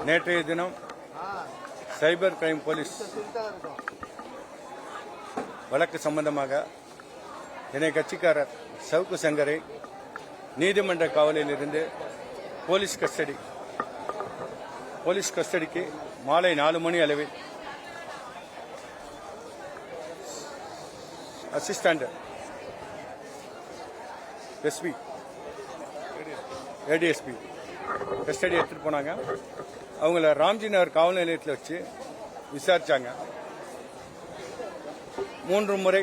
நேற்றைய தினம் cyber crime police வழக்கு சம்பந்தமாக என்னை கட்சிக்காரர் சவுக்கு சங்கரை நீதிமன்ற காவலில் இருந்து போலீஸ் கஸ்டடிக்கு மாலை 4 மணி அளவில் அசிஸ்டன்ட் எஸ்பி ஏடிஎஸ்பி கஸ்டடி எடுத்துட்டு போனாங்க. அவங்கள ராம்ஜி நகர் காவல் நிலையத்தில் வச்சு விசாரிச்சாங்க. 3 முறை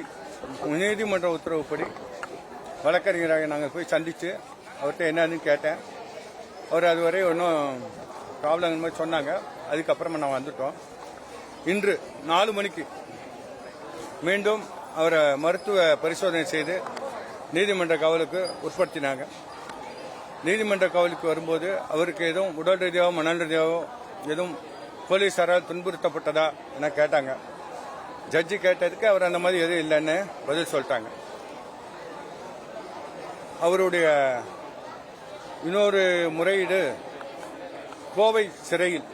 நீதிமன்ற உத்தரவுப்படி வழக்கறிஞராக நாங்கள் போய் சந்தித்து அவர்கிட்ட என்னன்னு கேட்டேன். அவர் அதுவரை ஒன்றும் ப்ராப்ளம் மாதிரி சொன்னாங்க. அதுக்கப்புறமா நான் வந்துட்டோம். இன்று 4 மணிக்கு மீண்டும் அவரை மருத்துவ பரிசோதனை செய்து நீதிமன்ற காவலுக்கு உட்படுத்தினாங்க. நீதிமன்ற காவலுக்கு வரும்போது அவருக்கு எதுவும் உடல் ரீதியாகவோ மன ரீதியாகவோ எதுவும் போலீசாரால் துன்புறுத்தப்பட்டதா என கேட்டாங்க. ஜட்ஜி கேட்டதுக்கு அவர் அந்த மாதிரி எதுவும் இல்லைன்னு பதில் சொல்லிட்டாங்க. அவருடைய இன்னொரு முறையீடு கோவை சிறையில்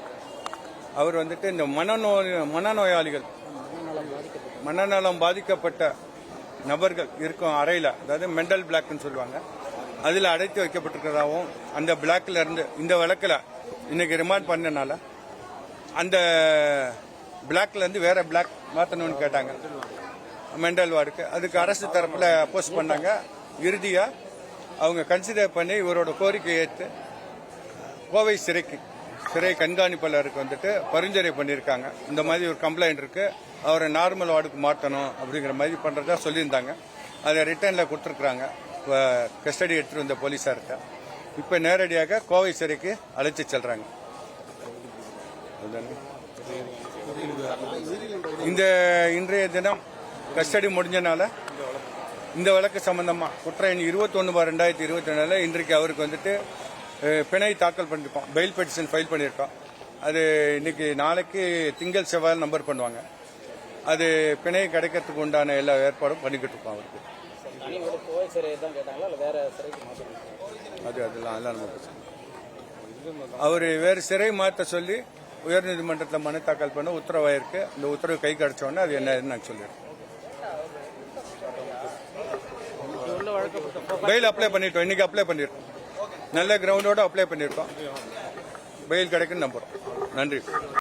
அவர் இந்த மனநோயாளிகள் மனநலம் பாதிக்கப்பட்ட நபர்கள் இருக்கும் அறையில், அதாவது மென்டல் பிளாக்னு சொல்லுவாங்க, அதில் அடைத்து வைக்கப்பட்டிருக்கிறதாகவும் அந்த பிளாக்ல இருந்து இந்த வழக்கில் இன்னைக்கு ரிமாண்ட் பண்ணனால அந்த பிளாக்ல இருந்து வேற பிளாக் மாற்றணும்னு கேட்டாங்க மென்டல் வார்டுக்கு. அதுக்கு அரசு தரப்பில் அப்போஸ் பண்ணாங்க. இறுதியா அவங்க கன்சிடர் பண்ணி இவரோட கோரிக்கை ஏற்று கோவை சிறை கண்காணிப்பாளருக்கு பரிந்துரை பண்ணியிருக்காங்க. இந்த மாதிரி ஒரு கம்ப்ளைண்ட் இருக்கு, அவரை நார்மல் வார்டுக்கு மாற்றணும் அப்படிங்கிற மாதிரி பண்றதா சொல்லியிருந்தாங்க. அதை ரிட்டர்ன்ல கொடுத்துருக்காங்க கஸ்டடி எடுத்துட்டு வந்த போலீசார்கிட்ட. இப்ப நேரடியாக கோவை சிறைக்கு அழைச்சி செல்றாங்க. இந்த இன்றைய தினம் கஸ்டடி முடிஞ்சனால இந்த வழக்கு சம்பந்தமா குற்ற எண் 21/2022 இன்றைக்கு அவருக்கு பிணை தாக்கல் பண்ணிருக்கோம். பெயில் பெட்டிஷன் ஃபைல் பண்ணியிருக்கோம். அது இன்னைக்கு நாளைக்கு திங்கள் செவ்வாய் நம்பர் பண்ணுவாங்க. அது பிணை கிடைக்கிறதுக்கு உண்டான எல்லா ஏற்பாடும் பண்ணிக்கிட்டு இருக்கோம். அவருக்கு அதெல்லாம் அவர் வேறு சிறை மாற்ற சொல்லி உயர்நீதிமன்றத்தில் மனு தாக்கல் பண்ண உத்தரவாயிருக்கு. இந்த உத்தரவு கை கிடைச்சோன்னா அது என்னன்னு நான் சொல்லிடுறேன். பெயில் அப்ளை பண்ணிட்டோம். இன்னைக்கு அப்ளை பண்ணிருக்கோம். நல்ல கிரவுண்டோட அப்ளை பண்ணிருக்கோம். பெயில் கிடைக்குன்னு நம்புறோம். நன்றி.